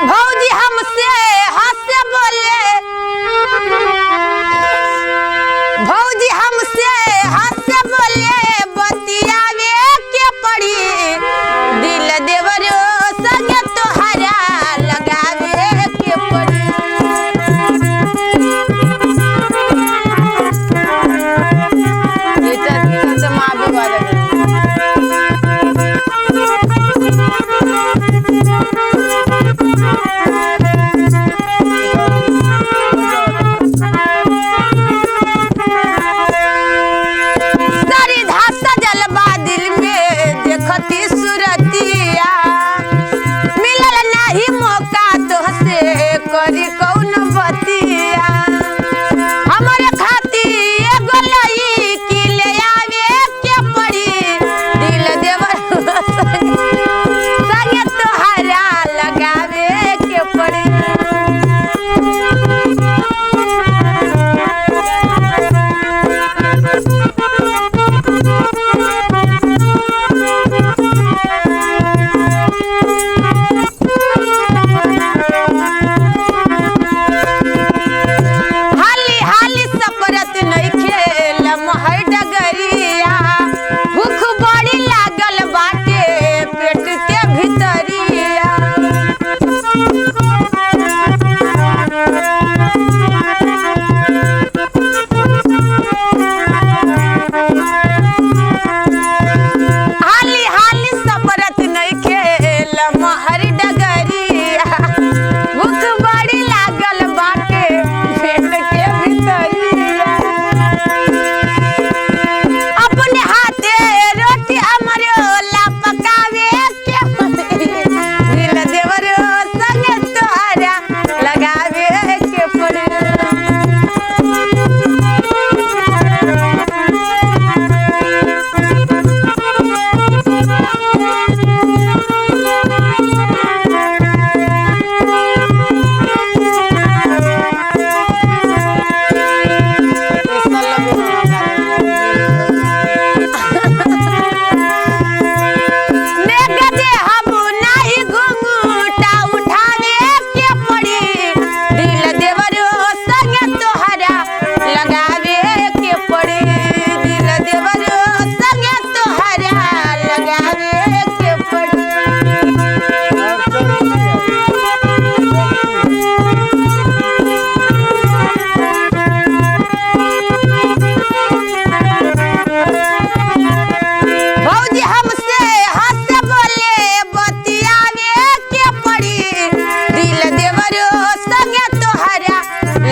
भौजी हमसे हंसे बोले, भौजी हमसे हंसे बोले बतियावे के पड़ी, दिल देवरो संगे तोहरा लगावे के पड़ी। ये माँ भी बोले करी कौन बतिया, हमारे खाती एगो लईकी ले आवे के पड़ी, दिल देवर संगे तोहरा लगावे के पड़ी।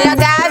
लगा